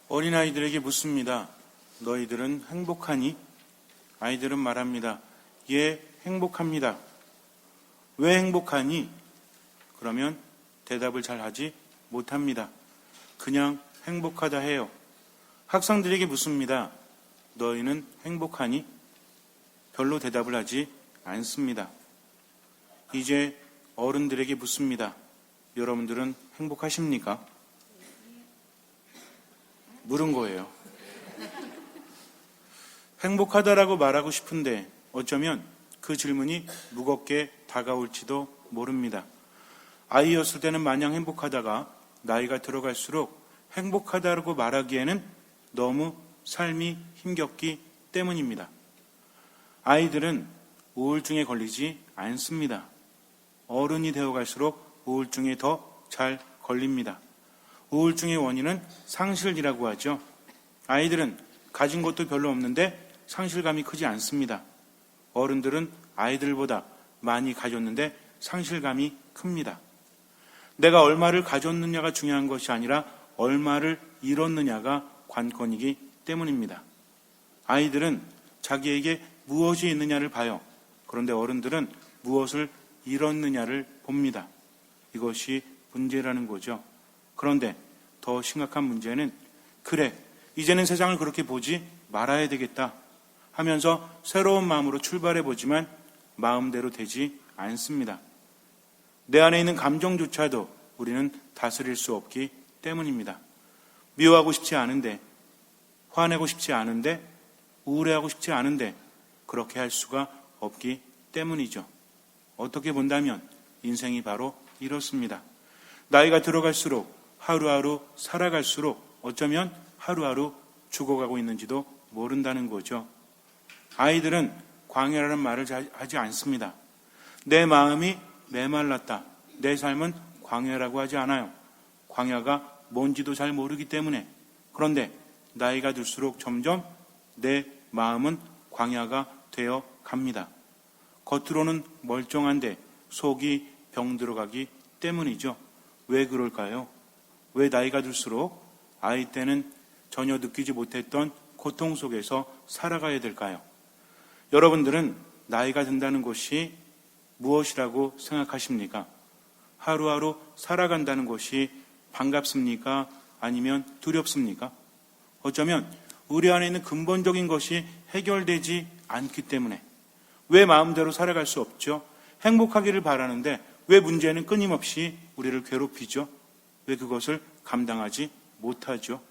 어린아이들에게 묻습니다. 너희들은 행복하니? 아이들은 말합니다. 예, 행복합니다. 왜 행복하니? 그러면 대답을 잘 하지 못합니다. 그냥 행복하다 해요. 학생들에게 묻습니다. 너희는 행복하니? 별로 대답을 하지 않습니다. 이제 어른들에게 묻습니다. 여러분들은 행복하십니까? 물은 거예요. 행복하다라고 말하고 싶은데 어쩌면 그 질문이 무겁게 다가올지도 모릅니다. 아이였을 때는 마냥 행복하다가 나이가 들어갈수록 행복하다라고 말하기에는 너무 삶이 힘겹기 때문입니다. 아이들은 우울증에 걸리지 않습니다. 어른이 되어갈수록 우울증에 더 잘 걸립니다. 우울증의 원인은 상실이라고 하죠. 아이들은 가진 것도 별로 없는데 상실감이 크지 않습니다. 어른들은 아이들보다 많이 가졌는데 상실감이 큽니다. 내가 얼마를 가졌느냐가 중요한 것이 아니라 얼마를 잃었느냐가 관건이기 때문입니다. 아이들은 자기에게 무엇이 있느냐를 봐요. 그런데 어른들은 무엇을 잃었느냐를 봅니다. 이것이 문제라는 거죠. 그런데 더 심각한 문제는 그래, 이제는 세상을 그렇게 보지 말아야 되겠다 하면서 새로운 마음으로 출발해보지만 마음대로 되지 않습니다. 내 안에 있는 감정조차도 우리는 다스릴 수 없기 때문입니다. 미워하고 싶지 않은데, 화내고 싶지 않은데, 우울해하고 싶지 않은데 그렇게 할 수가 없기 때문이죠. 어떻게 본다면 인생이 바로 이렇습니다. 나이가 들어갈수록 하루하루 살아갈수록 어쩌면 하루하루 죽어가고 있는지도 모른다는 거죠. 아이들은 광야라는 말을 하지 않습니다. 내 마음이 메말랐다. 내 삶은 광야라고 하지 않아요. 광야가 뭔지도 잘 모르기 때문에. 그런데 나이가 들수록 점점 내 마음은 광야가 되어 갑니다. 겉으로는 멀쩡한데 속이 병들어가기 때문이죠. 왜 그럴까요? 왜 나이가 들수록 아이 때는 전혀 느끼지 못했던 고통 속에서 살아가야 될까요? 여러분들은 나이가 든다는 것이 무엇이라고 생각하십니까? 하루하루 살아간다는 것이 반갑습니까? 아니면 두렵습니까? 어쩌면 우리 안에 있는 근본적인 것이 해결되지 않기 때문에. 왜 마음대로 살아갈 수 없죠? 행복하기를 바라는데 왜 문제는 끊임없이 우리를 괴롭히죠? 왜 그것을 감당하지 못하죠?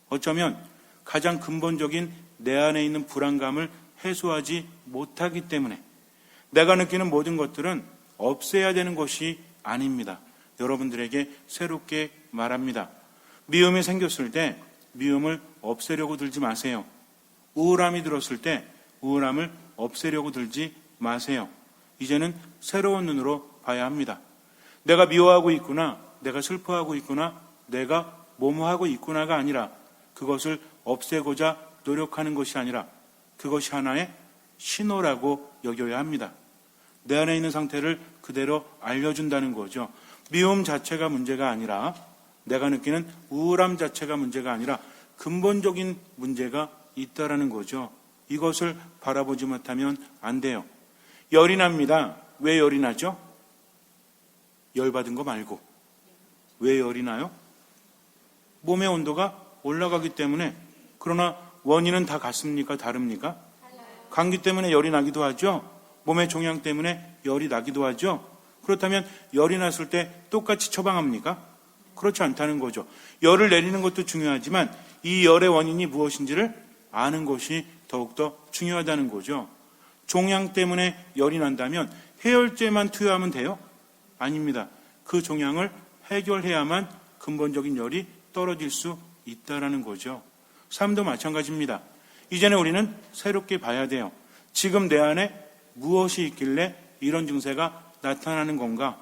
어쩌면 가장 근본적인 내 안에 있는 불안감을 해소하지 못하기 때문에. 내가 느끼는 모든 것들은 없애야 되는 것이 아닙니다. 여러분들에게 새롭게 말합니다. 미움이 생겼을 때 미움을 없애려고 들지 마세요. 우울함이 들었을 때 우울함을 없애려고 들지 마세요. 이제는 새로운 눈으로 봐야 합니다. 내가 미워하고 있구나, 내가 슬퍼하고 있구나, 내가 뭐뭐하고 있구나가 아니라 그것을 없애고자 노력하는 것이 아니라 그것이 하나의 신호라고 여겨야 합니다. 내 안에 있는 상태를 그대로 알려준다는 거죠. 미움 자체가 문제가 아니라, 내가 느끼는 우울함 자체가 문제가 아니라 근본적인 문제가 있다라는 거죠. 이것을 바라보지 못하면 안 돼요. 열이 납니다. 왜 열이 나죠? 열받은 거 말고. 왜 열이 나요? 몸의 온도가 올라가기 때문에. 그러나 원인은 다 같습니까? 다릅니까? 감기 때문에 열이 나기도 하죠. 몸의 종양 때문에 열이 나기도 하죠. 그렇다면 열이 났을 때 똑같이 처방합니까? 그렇지 않다는 거죠. 열을 내리는 것도 중요하지만 이 열의 원인이 무엇인지를 아는 것이 더욱더 중요하다는 거죠. 종양 때문에 열이 난다면 해열제만 투여하면 돼요? 아닙니다. 그 종양을 해결해야만 근본적인 열이 떨어질 수 있다는 거죠. 삶도 마찬가지입니다. 이제는 우리는 새롭게 봐야 돼요. 지금 내 안에 무엇이 있길래 이런 증세가 나타나는 건가?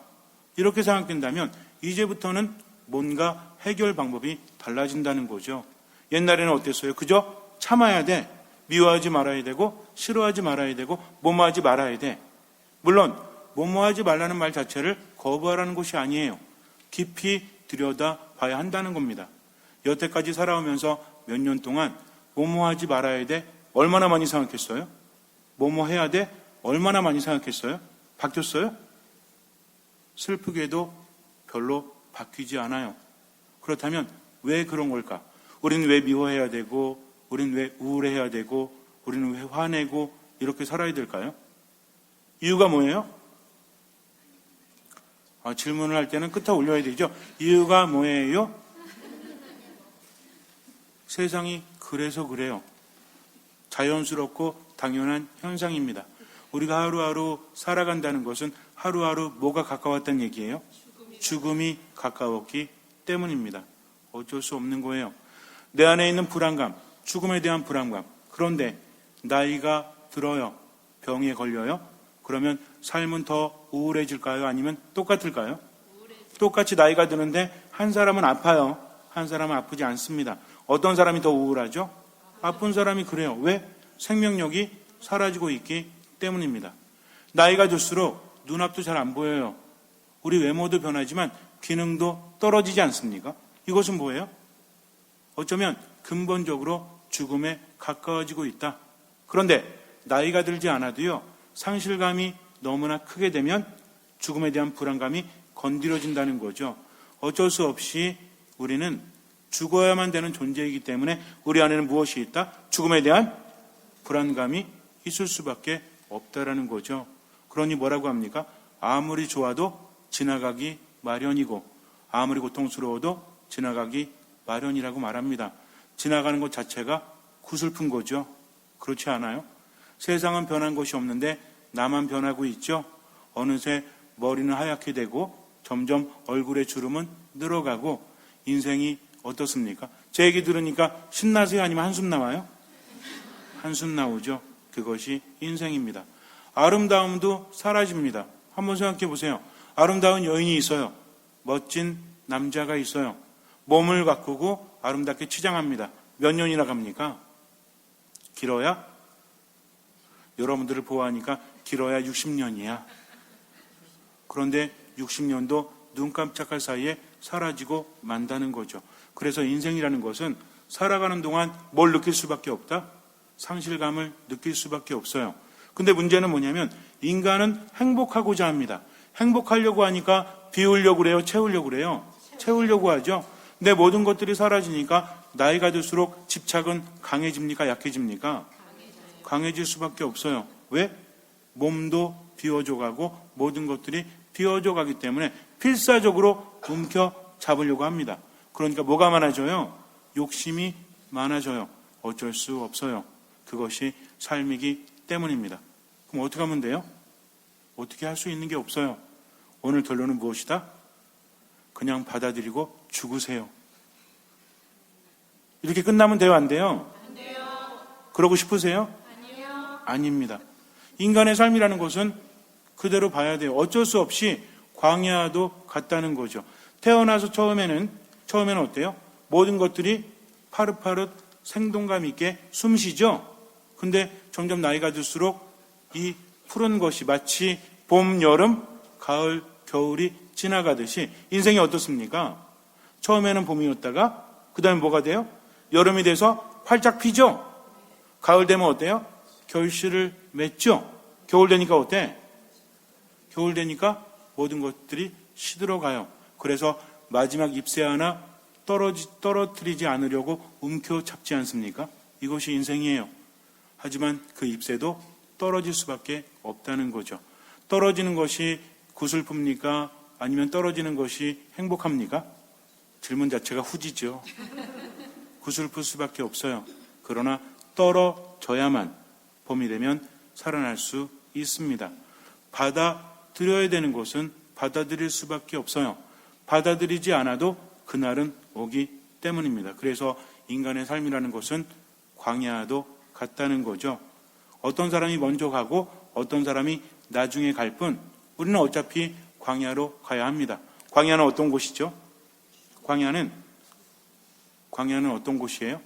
이렇게 생각된다면 이제부터는 뭔가 해결 방법이 달라진다는 거죠. 옛날에는 어땠어요? 그저 참아야 돼. 미워하지 말아야 되고 싫어하지 말아야 되고 뭐뭐하지 말아야 돼. 물론 뭐뭐하지 말라는 말 자체를 거부하라는 것이 아니에요. 깊이 들여다 봐야 한다는 겁니다. 여태까지 살아오면서 몇 년 동안 뭐뭐 하지 말아야 돼? 얼마나 많이 생각했어요? 뭐뭐 해야 돼? 얼마나 많이 생각했어요? 바뀌었어요? 슬프게도 별로 바뀌지 않아요. 그렇다면 왜 그런 걸까? 우리는 왜 미워해야 되고, 우리는 왜 우울해야 되고, 우리는 왜 화내고 이렇게 살아야 될까요? 이유가 뭐예요? 질문을 할 때는 끝에 올려야 되죠. 이유가 뭐예요? 세상이 그래서 그래요. 자연스럽고 당연한 현상입니다. 우리가 하루하루 살아간다는 것은 하루하루 뭐가 가까웠다는 얘기예요? 죽음이 가까웠기 때문입니다. 어쩔 수 없는 거예요. 내 안에 있는 불안감, 죽음에 대한 불안감. 그런데 나이가 들어요. 병에 걸려요. 그러면 삶은 더 우울해질까요? 아니면 똑같을까요? 똑같이 나이가 드는데 한 사람은 아파요. 한 사람은 아프지 않습니다. 어떤 사람이 더 우울하죠? 아픈 사람이 그래요. 왜? 생명력이 사라지고 있기 때문입니다. 나이가 들수록 눈앞도 잘 안 보여요. 우리 외모도 변하지만 기능도 떨어지지 않습니까? 이것은 뭐예요? 어쩌면 근본적으로 죽음에 가까워지고 있다. 그런데 나이가 들지 않아도요, 상실감이 너무나 크게 되면 죽음에 대한 불안감이 건드려진다는 거죠. 어쩔 수 없이 우리는 죽어야만 되는 존재이기 때문에 우리 안에는 무엇이 있다? 죽음에 대한 불안감이 있을 수밖에 없다라는 거죠. 그러니 뭐라고 합니까? 아무리 좋아도 지나가기 마련이고 아무리 고통스러워도 지나가기 마련이라고 말합니다. 지나가는 것 자체가 구슬픈 거죠. 그렇지 않아요? 세상은 변한 것이 없는데 나만 변하고 있죠. 어느새 머리는 하얗게 되고 점점 얼굴의 주름은 늘어가고 인생이 어떻습니까? 제 얘기 들으니까 신나세요? 아니면 한숨 나와요? 한숨 나오죠. 그것이 인생입니다. 아름다움도 사라집니다. 한번 생각해 보세요. 아름다운 여인이 있어요. 멋진 남자가 있어요. 몸을 가꾸고 아름답게 치장합니다. 몇 년이나 갑니까? 길어야? 여러분들을 보아하니까 길어야 60년이야. 그런데 60년도 눈 깜짝할 사이에 사라지고 만다는 거죠. 그래서 인생이라는 것은 살아가는 동안 뭘 느낄 수밖에 없다? 상실감을 느낄 수밖에 없어요. 근데 문제는 뭐냐면 인간은 행복하고자 합니다. 행복하려고 하니까 비우려고 그래요? 채우려고 그래요? 채우려고 하죠. 내 모든 것들이 사라지니까 나이가 들수록 집착은 강해집니까? 약해집니까? 강해질 수밖에 없어요. 왜? 몸도 비워져가고 모든 것들이 비워져 가기 때문에 필사적으로 움켜 잡으려고 합니다. 그러니까 뭐가 많아져요? 욕심이 많아져요. 어쩔 수 없어요. 그것이 삶이기 때문입니다. 그럼 어떻게 하면 돼요? 어떻게 할 수 있는 게 없어요. 오늘 결론은 무엇이다? 그냥 받아들이고 죽으세요. 이렇게 끝나면 돼요? 안 돼요? 안 돼요. 그러고 싶으세요? 아니요. 아닙니다. 인간의 삶이라는 것은 그대로 봐야 돼요. 어쩔 수 없이 광야도 같다는 거죠. 태어나서 처음에는 어때요? 모든 것들이 파릇파릇 생동감 있게 숨쉬죠. 근데 점점 나이가 들수록 이 푸른 것이 마치 봄, 여름, 가을, 겨울이 지나가듯이 인생이 어떻습니까? 처음에는 봄이었다가 그 다음에 뭐가 돼요? 여름이 돼서 활짝 피죠. 가을 되면 어때요? 결실을 맺죠. 겨울 되니까 어때? 겨울 되니까 모든 것들이 시들어가요. 그래서 마지막 잎새 하나 떨어뜨리지 않으려고 움켜잡지 않습니까? 이것이 인생이에요. 하지만 그 잎새도 떨어질 수밖에 없다는 거죠. 떨어지는 것이 구슬픕니까? 아니면 떨어지는 것이 행복합니까? 질문 자체가 후지죠. 구슬플 수밖에 없어요. 그러나 떨어져야만 봄이 되면 살아날 수 있습니다. 받아들여야 되는 것은 받아들일 수밖에 없어요. 받아들이지 않아도 그날은 오기 때문입니다. 그래서 인간의 삶이라는 것은 광야도 같다는 거죠. 어떤 사람이 먼저 가고 어떤 사람이 나중에 갈 뿐 우리는 어차피 광야로 가야 합니다. 광야는 어떤 곳이죠? 광야는 어떤 곳이에요?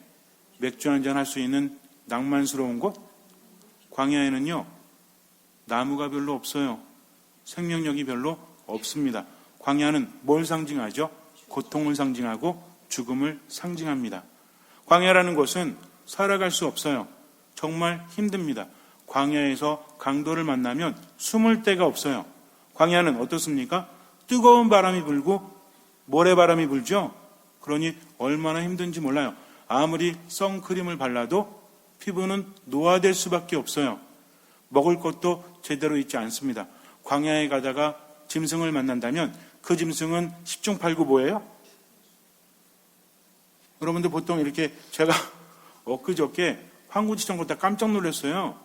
맥주 한잔 할 수 있는 낭만스러운 곳? 광야에는요, 나무가 별로 없어요. 생명력이 별로 없습니다. 광야는 뭘 상징하죠? 고통을 상징하고 죽음을 상징합니다. 광야라는 곳은 살아갈 수 없어요. 정말 힘듭니다. 광야에서 강도를 만나면 숨을 데가 없어요. 광야는 어떻습니까? 뜨거운 바람이 불고 모래바람이 불죠. 그러니 얼마나 힘든지 몰라요. 아무리 선크림을 발라도 피부는 노화될 수밖에 없어요. 먹을 것도 제대로 있지 않습니다. 광야에 가다가 짐승을 만난다면 그 짐승은 10중 8구 뭐예요? 여러분들 보통 이렇게 제가 엊그저께 황구지청 걷다 깜짝 놀랐어요.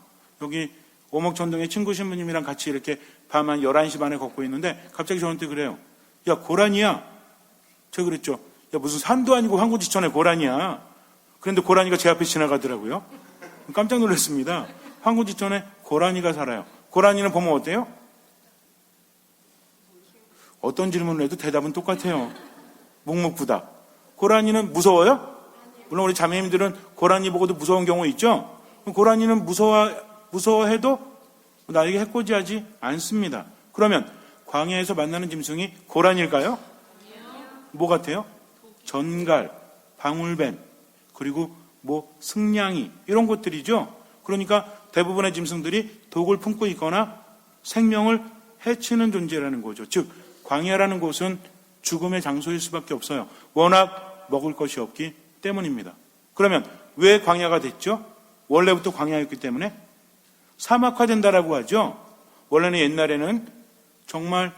여기 오목천동에 친구 신부님이랑 같이 이렇게 밤 한 11시 반에 걷고 있는데 갑자기 저한테 그래요. 야, 고라니야. 제가 그랬죠. 야, 무슨 산도 아니고 황구지천에 고라니야. 그런데 고라니가 제 앞에 지나가더라고요. 깜짝 놀랐습니다. 황구지천에 고라니가 살아요. 고라니는 보면 어때요? 어떤 질문을 해도 대답은 똑같아요. 묵묵부답. 고라니는 무서워요? 물론 우리 자매님들은 고라니 보고도 무서운 경우 있죠? 고라니는 무서워해도 나에게 해코지하지 않습니다. 그러면 광야에서 만나는 짐승이 고라니일까요? 뭐 같아요? 전갈, 방울뱀, 그리고 승냥이 이런 것들이죠. 그러니까 대부분의 짐승들이 독을 품고 있거나 생명을 해치는 존재라는 거죠. 즉 광야라는 곳은 죽음의 장소일 수밖에 없어요. 워낙 먹을 것이 없기 때문입니다. 그러면 왜 광야가 됐죠? 원래부터 광야였기 때문에 사막화된다라고 하죠. 원래는 옛날에는 정말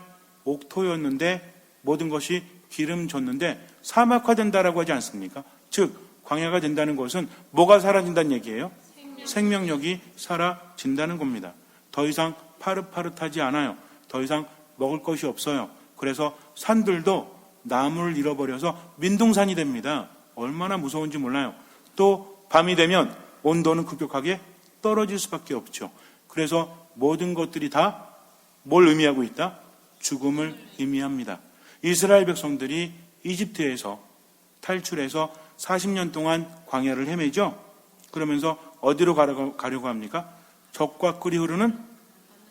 옥토였는데 모든 것이 기름졌는데 사막화된다라고 하지 않습니까? 즉 광야가 된다는 것은 뭐가 사라진다는 얘기예요? 생명력이 사라진다는 겁니다. 더 이상 파릇파릇하지 않아요. 더 이상 먹을 것이 없어요. 그래서 산들도 나무를 잃어버려서 민둥산이 됩니다. 얼마나 무서운지 몰라요. 또 밤이 되면 온도는 급격하게 떨어질 수밖에 없죠. 그래서 모든 것들이 다 뭘 의미하고 있다? 죽음을 의미합니다. 이스라엘 백성들이 이집트에서 탈출해서 40년 동안 광야를 헤매죠. 그러면서 어디로 가려고 합니까? 적과 꿀이 흐르는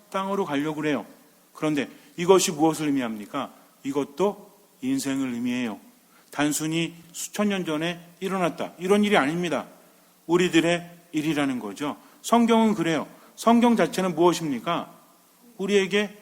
땅으로 가려고 그래요. 그런데 이것이 무엇을 의미합니까? 이것도 인생을 의미해요. 단순히 수천 년 전에 일어났다. 이런 일이 아닙니다. 우리들의 일이라는 거죠. 성경은 그래요. 성경 자체는 무엇입니까? 우리에게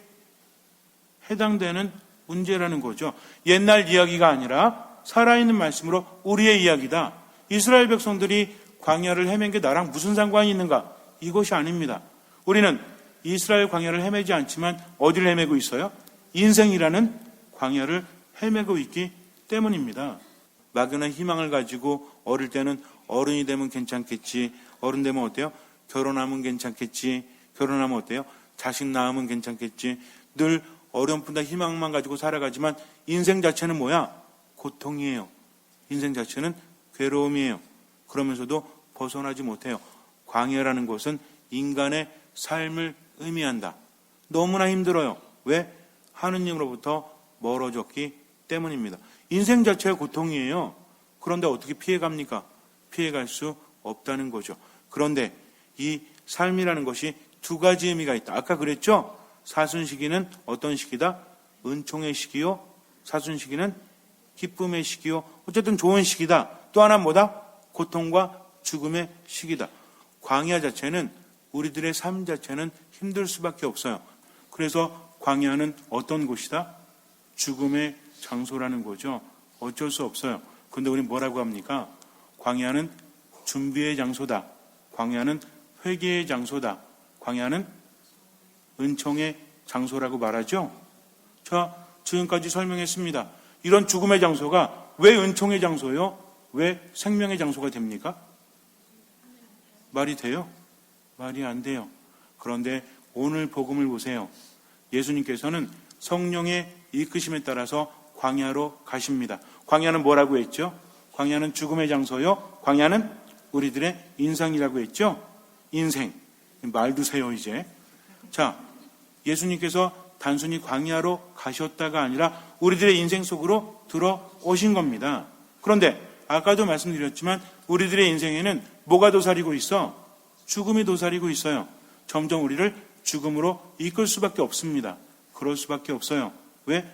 해당되는 문제라는 거죠. 옛날 이야기가 아니라 살아있는 말씀으로 우리의 이야기다. 이스라엘 백성들이 광야를 헤맨 게 나랑 무슨 상관이 있는가? 이것이 아닙니다. 우리는 이스라엘 광야를 헤매지 않지만 어디를 헤매고 있어요? 인생이라는 광야를 헤매고 있기 때문입니다. 막연한 희망을 가지고 어릴 때는 어른이 되면 괜찮겠지. 어른 되면 어때요? 결혼하면 괜찮겠지. 결혼하면 어때요? 자식 낳으면 괜찮겠지. 늘 어렴풋한 희망만 가지고 살아가지만 인생 자체는 뭐야? 고통이에요. 인생 자체는 괴로움이에요. 그러면서도 벗어나지 못해요. 광야라는 것은 인간의 삶을 의미한다. 너무나 힘들어요. 왜? 하느님으로부터 멀어졌기 때문입니다. 인생 자체가 고통이에요. 그런데 어떻게 피해갑니까? 피해갈 수 없다는 거죠. 그런데 이 삶이라는 것이 두 가지 의미가 있다. 아까 그랬죠? 사순시기는 어떤 시기다? 은총의 시기요. 사순시기는 기쁨의 시기요. 어쨌든 좋은 시기다. 또 하나 뭐다? 고통과 죽음의 시기다. 광야 자체는 우리들의 삶 자체는 힘들 수밖에 없어요. 그래서 광야는 어떤 곳이다? 죽음의 장소라는 거죠. 어쩔 수 없어요. 그런데 우리는 뭐라고 합니까? 광야는 준비의 장소다. 광야는 회개의 장소다. 광야는 은총의 장소라고 말하죠. 자, 지금까지 설명했습니다. 이런 죽음의 장소가 왜 은총의 장소요? 왜 생명의 장소가 됩니까? 말이 돼요? 말이 안 돼요. 그런데 오늘 복음을 보세요. 예수님께서는 성령의 이끄심에 따라서 광야로 가십니다. 광야는 뭐라고 했죠? 광야는 죽음의 장소요. 광야는 우리들의 인생이라고 했죠. 인생. 말 두세요 이제. 자, 예수님께서 단순히 광야로 가셨다가 아니라 우리들의 인생 속으로 들어오신 겁니다. 그런데 아까도 말씀드렸지만 우리들의 인생에는 뭐가 도사리고 있어? 죽음이 도사리고 있어요. 점점 우리를 죽음으로 이끌 수밖에 없습니다. 그럴 수밖에 없어요. 왜?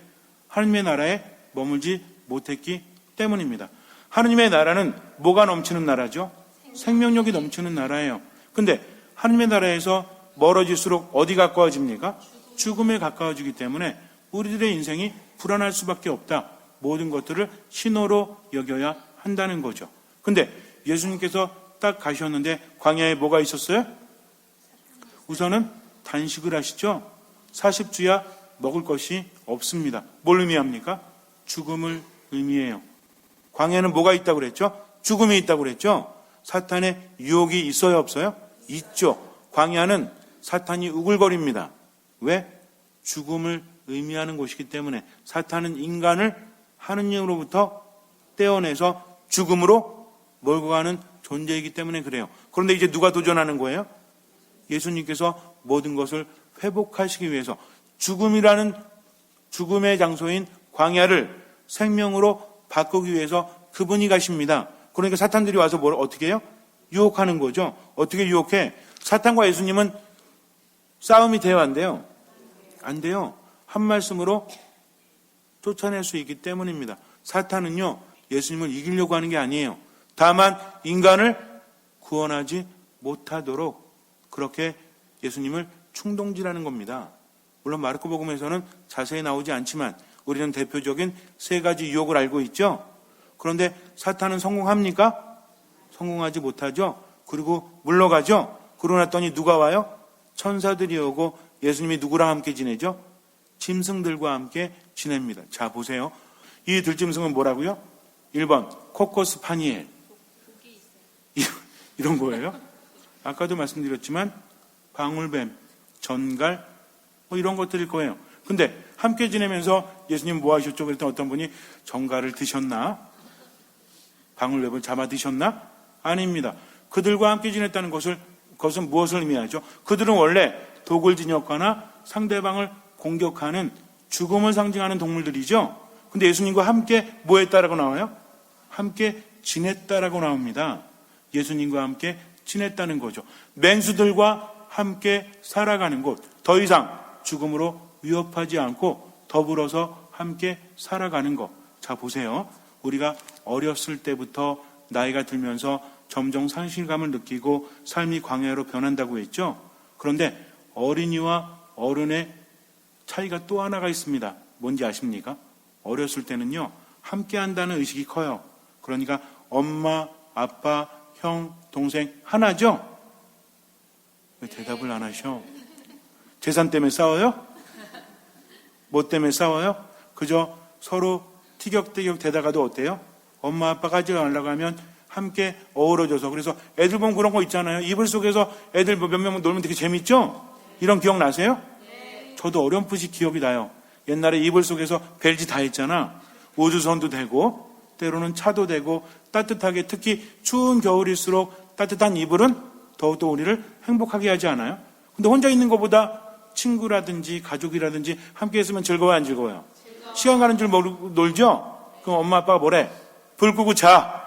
하나님의 나라에 머물지 못했기 때문입니다. 하느님의 나라는 뭐가 넘치는 나라죠? 생명력이 넘치는 나라예요. 근데 하느님의 나라에서 멀어질수록 어디 가까워집니까? 죽음에 가까워지기 때문에 우리들의 인생이 불안할 수밖에 없다. 모든 것들을 신호로 여겨야 한다는 거죠. 근데 예수님께서 딱 가셨는데 광야에 뭐가 있었어요? 우선은 단식을 하시죠. 40주야 먹을 것이 없습니다. 뭘 의미합니까? 죽음을 의미해요. 광야에는 뭐가 있다고 그랬죠? 죽음이 있다고 그랬죠? 사탄의 유혹이 있어요, 없어요? 있죠. 광야는 사탄이 우글거립니다. 왜? 죽음을 의미하는 곳이기 때문에. 사탄은 인간을 하느님으로부터 떼어내서 죽음으로 몰고 가는 존재이기 때문에 그래요. 그런데 이제 누가 도전하는 거예요? 예수님께서 모든 것을 회복하시기 위해서 죽음이라는 죽음의 장소인 광야를 생명으로 바꾸기 위해서 그분이 가십니다. 그러니까 사탄들이 와서 뭘 어떻게 해요? 유혹하는 거죠. 어떻게 유혹해? 사탄과 예수님은 싸움이 돼요, 안 돼요? 안 돼요. 한 말씀으로 쫓아낼 수 있기 때문입니다. 사탄은요, 예수님을 이기려고 하는 게 아니에요. 다만 인간을 구원하지 못하도록 그렇게 예수님을 충동질하는 겁니다. 물론 마르코복음에서는 자세히 나오지 않지만 우리는 대표적인 세 가지 유혹을 알고 있죠. 그런데 사탄은 성공합니까? 성공하지 못하죠. 그리고 물러가죠. 그러고 났더니 누가 와요? 천사들이 오고 예수님이 누구랑 함께 지내죠? 짐승들과 함께 지냅니다. 자, 보세요. 이 들짐승은 뭐라고요? 1번 코커스 파니엘. 이런 거예요. 아까도 말씀드렸지만 방울뱀, 전갈 뭐 이런 것들일 거예요. 근데 함께 지내면서 예수님 뭐 하셨죠? 그랬더니 어떤 분이 전갈을 드셨나? 방울뱀을 잡아 드셨나? 아닙니다. 그들과 함께 지냈다는 그것은 무엇을 의미하죠? 그들은 원래 독을 지녔거나 상대방을 공격하는 죽음을 상징하는 동물들이죠. 근데 예수님과 함께 뭐 했다라고 나와요? 함께 지냈다라고 나옵니다. 예수님과 함께 지냈다는 거죠. 맹수들과 함께 살아가는 곳, 더 이상 죽음으로 위협하지 않고 더불어서 함께 살아가는 것. 자, 보세요. 우리가 어렸을 때부터 나이가 들면서 점점 상실감을 느끼고 삶이 광야로 변한다고 했죠. 그런데 어린이와 어른의 차이가 또 하나가 있습니다. 뭔지 아십니까? 어렸을 때는요, 함께 한다는 의식이 커요. 그러니까 엄마, 아빠, 형, 동생 하나죠? 왜 대답을 안 하셔? 재산 때문에 싸워요? 뭐 때문에 싸워요? 그저 서로 티격태격 대다가도 어때요? 엄마, 아빠가 하지 말라고 하면 함께 어우러져서. 그래서 애들 보면 그런 거 있잖아요. 이불 속에서 애들 몇 명 놀면 되게 재밌죠? 이런 기억 나세요? 저도 어렴풋이 기억이 나요. 옛날에 이불 속에서 별짓 다 했잖아. 우주선도 되고 때로는 차도 되고 따뜻하게, 특히 추운 겨울일수록 따뜻한 이불은 더욱더 우리를 행복하게 하지 않아요? 근데 혼자 있는 것보다 친구라든지 가족이라든지 함께 있으면 즐거워요, 안 즐거워요? 시간 가는 줄 모르고 놀죠? 그럼 엄마 아빠가 뭐래? 불 끄고 자,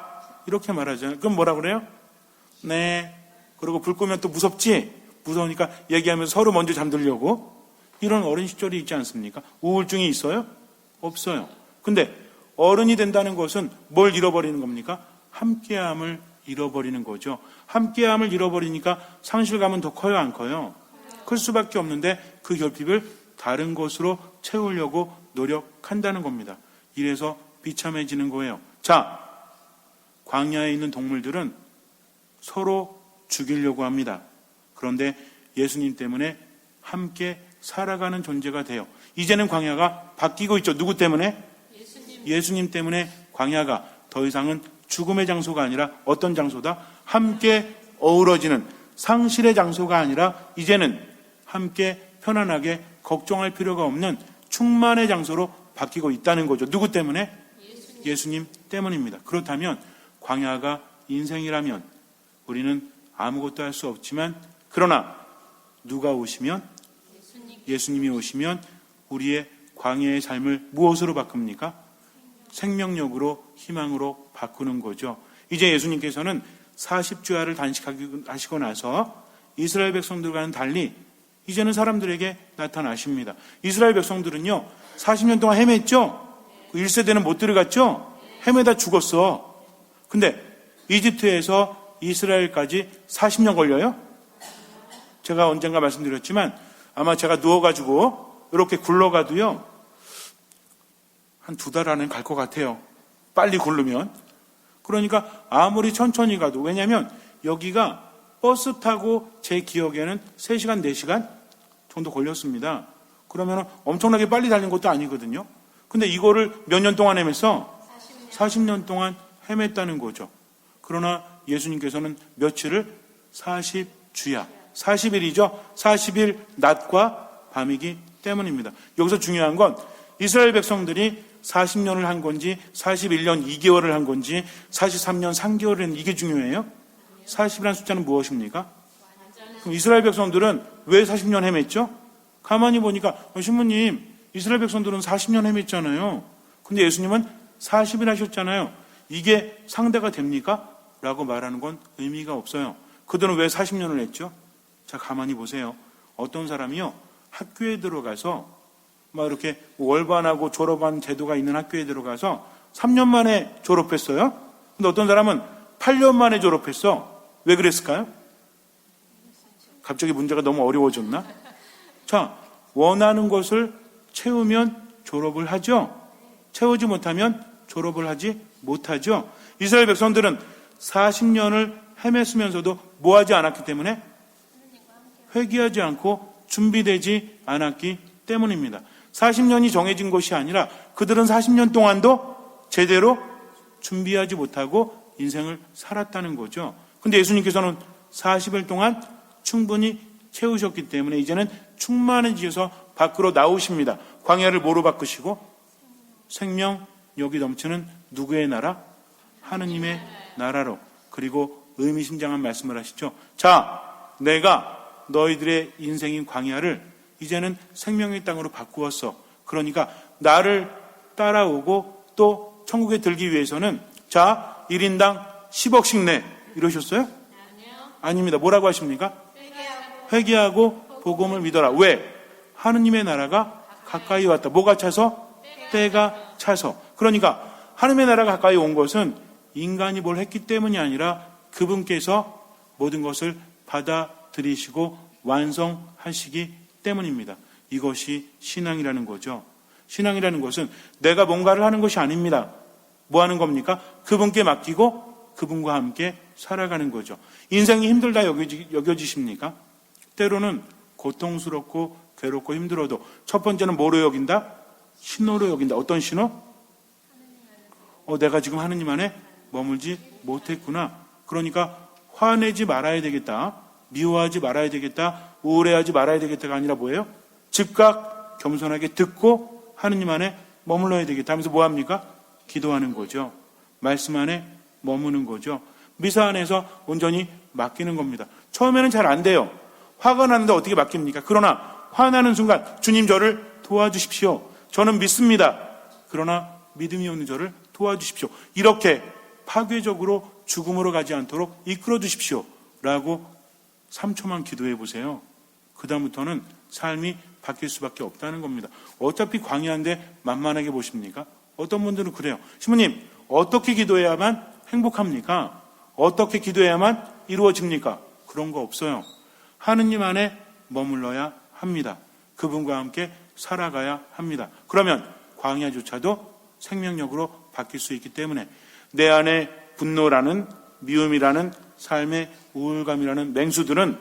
이렇게 말하잖아요. 그럼 뭐라 그래요? 네. 그리고 불 끄면 또 무섭지? 무서우니까 얘기하면서 서로 먼저 잠들려고. 이런 어린 시절이 있지 않습니까? 우울증이 있어요? 없어요. 근데 어른이 된다는 것은 뭘 잃어버리는 겁니까? 함께함을 잃어버리는 거죠. 함께함을 잃어버리니까 상실감은 더 커요, 안 커요? 클 수밖에 없는데 그 결핍을 다른 것으로 채우려고 노력한다는 겁니다. 이래서 비참해지는 거예요. 자, 광야에 있는 동물들은 서로 죽이려고 합니다. 그런데 예수님 때문에 함께 살아가는 존재가 돼요. 이제는 광야가 바뀌고 있죠. 누구 때문에? 예수님 때문에 광야가 더 이상은 죽음의 장소가 아니라 어떤 장소다? 함께 어우러지는 상실의 장소가 아니라 이제는 함께 편안하게 걱정할 필요가 없는 충만의 장소로 바뀌고 있다는 거죠. 누구 때문에? 예수님 때문입니다. 그렇다면 광야가 인생이라면 우리는 아무것도 할 수 없지만, 그러나 누가 오시면, 예수님이 오시면 우리의 광야의 삶을 무엇으로 바꿉니까? 생명력으로, 희망으로 바꾸는 거죠. 이제 예수님께서는 40주야를 단식하시고 나서 이스라엘 백성들과는 달리 이제는 사람들에게 나타나십니다. 이스라엘 백성들은요, 40년 동안 헤맸죠? 1세대는 못 들어갔죠? 헤매다 죽었어. 근데 이집트에서 이스라엘까지 40년 걸려요? 제가 언젠가 말씀드렸지만 아마 제가 누워가지고 이렇게 굴러가도요, 한 2달 안에 갈 것 같아요. 빨리 굴르면. 그러니까 아무리 천천히 가도, 왜냐하면 여기가 버스 타고 제 기억에는 3시간, 4시간 정도 걸렸습니다. 그러면 엄청나게 빨리 달린 것도 아니거든요. 근데 이거를 몇 년 동안 헤맸어? 40년 동안 헤맸다는 거죠. 그러나 예수님께서는 며칠을 40주야. 40일이죠. 40일 낮과 밤이기 때문입니다. 여기서 중요한 건 이스라엘 백성들이 40년을 한 건지 41년 2개월을 한 건지 43년 3개월을 했는지 이게 중요해요? 40이라는 숫자는 무엇입니까? 그럼 이스라엘 백성들은 왜 40년 헤맸죠? 가만히 보니까 신부님, 이스라엘 백성들은 40년 헤맸잖아요. 근데 예수님은 40일 하셨잖아요. 이게 상대가 됩니까? 라고 말하는 건 의미가 없어요. 그들은 왜 40년을 했죠? 자, 가만히 보세요. 어떤 사람이요, 학교에 들어가서 막 이렇게 월반하고 졸업한 제도가 있는 학교에 들어가서 3년 만에 졸업했어요. 근데 어떤 사람은 8년 만에 졸업했어. 왜 그랬을까요? 갑자기 문제가 너무 어려워졌나? 자, 원하는 것을 채우면 졸업을 하죠. 채우지 못하면 졸업을 하지 못하죠. 이스라엘 백성들은 40년을 헤맸으면서도 뭐 하지 않았기 때문에? 회개하지 않고 준비되지 않았기 때문입니다. 40년이 정해진 것이 아니라 그들은 40년 동안도 제대로 준비하지 못하고 인생을 살았다는 거죠. 근데 예수님께서는 40일 동안 충분히 채우셨기 때문에 이제는 충만해지셔서 밖으로 나오십니다. 광야를 뭐로 바꾸시고? 생명력이 넘치는 누구의 나라? 하느님의 나라로. 그리고 의미심장한 말씀을 하시죠. 자, 내가 너희들의 인생인 광야를 이제는 생명의 땅으로 바꾸었어. 그러니까 나를 따라오고 또 천국에 들기 위해서는 자, 1인당 10억씩 내. 이러셨어요? 아닙니다. 뭐라고 하십니까? 회개하고 복음을 믿어라. 왜? 하느님의 나라가 가까이 왔다. 뭐가 차서? 때가 차서. 그러니까 하느님의 나라가 가까이 온 것은 인간이 뭘 했기 때문이 아니라 그분께서 모든 것을 받아들이시고 완성하시기 때문입니다. 이것이 신앙이라는 거죠. 신앙이라는 것은 내가 뭔가를 하는 것이 아닙니다. 뭐 하는 겁니까? 그분께 맡기고 그분과 함께 살아가는 거죠. 인생이 힘들다 여겨지십니까? 때로는 고통스럽고 괴롭고 힘들어도 첫 번째는 뭐로 여긴다? 신호로 여긴다. 어떤 신호? 내가 지금 하느님 안에 머물지 못했구나. 그러니까 화내지 말아야 되겠다. 미워하지 말아야 되겠다. 우울해하지 말아야 되겠다가 아니라 뭐예요? 즉각 겸손하게 듣고 하느님 안에 머물러야 되겠다 하면서 뭐 합니까? 기도하는 거죠. 말씀 안에 머무는 거죠. 미사 안에서 온전히 맡기는 겁니다. 처음에는 잘 안 돼요. 화가 나는데 어떻게 맡깁니까? 그러나 화나는 순간 주님 저를 도와주십시오. 저는 믿습니다. 그러나 믿음이 없는 저를 도와주십시오. 이렇게 파괴적으로 죽음으로 가지 않도록 이끌어 주십시오. 라고 3초만 기도해 보세요. 그 다음부터는 삶이 바뀔 수밖에 없다는 겁니다. 어차피 광야인데 만만하게 보십니까? 어떤 분들은 그래요. 신부님, 어떻게 기도해야만 행복합니까? 어떻게 기도해야만 이루어집니까? 그런 거 없어요. 하느님 안에 머물러야 합니다. 그분과 함께 살아가야 합니다. 그러면 광야조차도 생명력으로 바뀔 수 있기 때문에 내 안에 분노라는, 미움이라는, 삶의 우울감이라는 맹수들은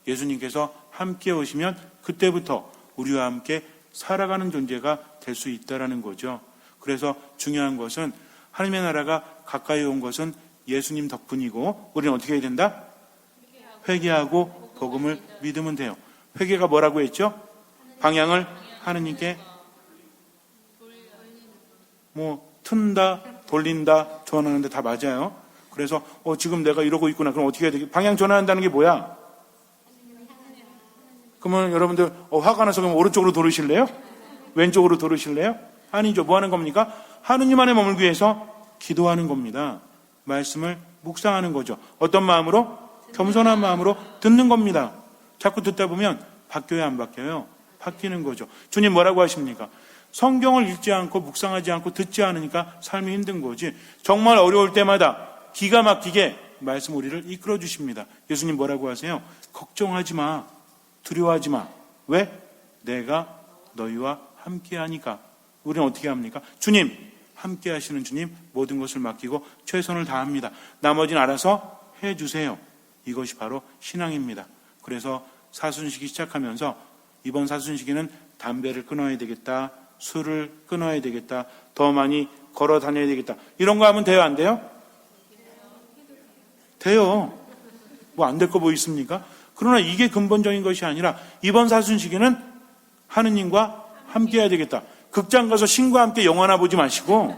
예수님께서 함께 오시면 그때부터 우리와 함께 살아가는 존재가 될 수 있다는 거죠. 그래서 중요한 것은 하나님의 나라가 가까이 온 것은 예수님 덕분이고 우리는 어떻게 해야 된다? 회개하고 복음을 믿으면 돼요. 회개가 뭐라고 했죠? 방향을 하느님께 튼다, 돌린다, 전하는데 다 맞아요. 그래서 지금 내가 이러고 있구나. 그럼 어떻게 해야 되겠? 방향 전환한다는 게 뭐야? 그러면 여러분들 화가 나서 그럼 오른쪽으로 돌으실래요? 왼쪽으로 돌으실래요? 아니죠. 뭐 하는 겁니까? 하느님 안에 머물기 위해서 기도하는 겁니다. 말씀을 묵상하는 거죠. 어떤 마음으로? 겸손한 마음으로 듣는 겁니다. 자꾸 듣다 보면 바뀌어요, 안 바뀌어요? 바뀌는 거죠. 주님 뭐라고 하십니까? 성경을 읽지 않고 묵상하지 않고 듣지 않으니까 삶이 힘든 거지. 정말 어려울 때마다 기가 막히게 말씀 우리를 이끌어 주십니다. 예수님 뭐라고 하세요? 걱정하지 마. 두려워하지 마. 왜? 내가 너희와 함께하니까. 우리는 어떻게 합니까? 주님, 함께 하시는 주님, 모든 것을 맡기고 최선을 다합니다. 나머지는 알아서 해주세요. 이것이 바로 신앙입니다. 그래서 사순식이 시작하면서 이번 사순식에는 담배를 끊어야 되겠다, 술을 끊어야 되겠다, 더 많이 걸어 다녀야 되겠다, 이런 거 하면 돼요, 안 돼요? 돼요. 뭐 안 될 거 뭐 있습니까? 그러나 이게 근본적인 것이 아니라 이번 사순식에는 하느님과 함께 해야 되겠다. 극장 가서 신과 함께 영화나 보지 마시고,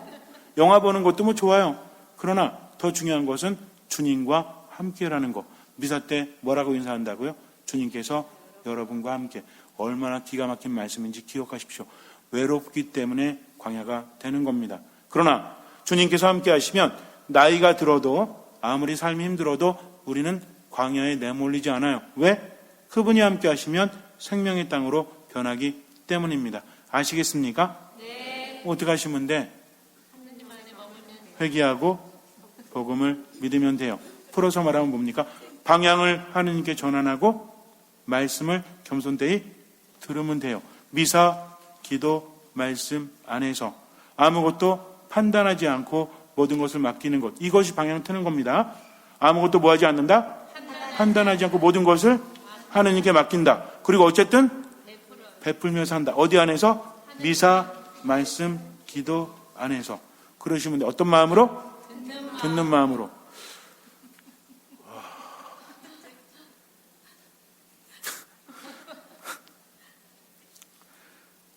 영화 보는 것도 뭐 좋아요. 그러나 더 중요한 것은 주님과 함께라는 거. 미사 때 뭐라고 인사한다고요? 주님께서 여러분과 함께. 얼마나 기가 막힌 말씀인지 기억하십시오. 외롭기 때문에 광야가 되는 겁니다. 그러나 주님께서 함께 하시면 나이가 들어도, 아무리 삶이 힘들어도 우리는 광야에 내몰리지 않아요. 왜? 그분이 함께 하시면 생명의 땅으로 변하기 때문입니다. 아시겠습니까? 네. 어떻게 하시면 돼? 회개하고 복음을 믿으면 돼요. 풀어서 말하면 뭡니까? 방향을 하느님께 전환하고 말씀을 겸손되이 들으면 돼요. 미사, 기도, 말씀 안에서 아무것도 판단하지 않고 모든 것을 맡기는 것. 이것이 방향 트는 겁니다. 아무것도 뭐 하지 않는다? 판단하지 않고 모든 것을 하느님께 맡긴다. 그리고 어쨌든 베풀며 산다. 어디 안에서? 미사, 말씀, 기도 안에서. 그러시면 어떤 마음으로? 듣는 마음으로.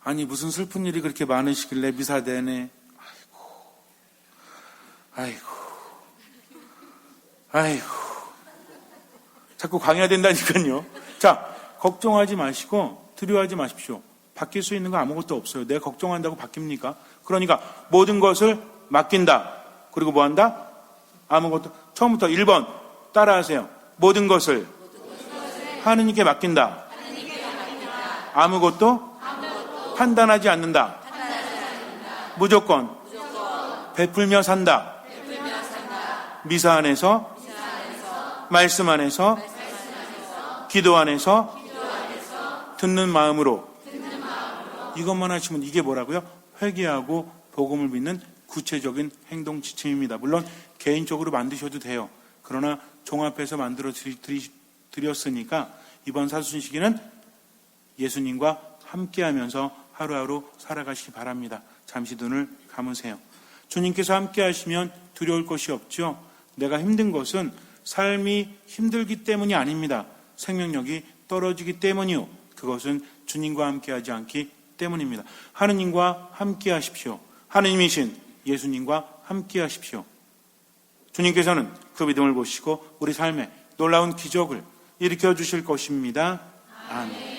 아니 무슨 슬픈 일이 그렇게 많으시길래 미사 내내 아이고 자꾸 강해야 된다니까요. 자, 걱정하지 마시고 두려워하지 마십시오. 바뀔 수 있는 거 아무것도 없어요. 내가 걱정한다고 바뀝니까? 그러니까 모든 것을 맡긴다. 그리고 뭐 한다? 아무것도. 처음부터 1번 따라하세요. 모든 것을 하느님께 맡긴다. 아무것도 판단하지 않는다. 무조건 베풀며 산다. 미사 안에서, 말씀 안에서, 기도 안에서, 듣는 마음으로. 이것만 하시면 이게 뭐라고요? 회개하고 복음을 믿는 구체적인 행동 지침입니다. 물론 개인적으로 만드셔도 돼요. 그러나 종합해서 만들어 드렸으니까 이번 사순식에는 예수님과 함께하면서 하루하루 살아가시기 바랍니다. 잠시 눈을 감으세요. 주님께서 함께 하시면 두려울 것이 없죠. 내가 힘든 것은 삶이 힘들기 때문이 아닙니다. 생명력이 떨어지기 때문이요. 그것은 주님과 함께하지 않기 때문입니다. 하느님과 함께 하십시오. 하느님이신 예수님과 함께 하십시오. 주님께서는 그 믿음을 보시고 우리 삶에 놀라운 기적을 일으켜 주실 것입니다. 아멘.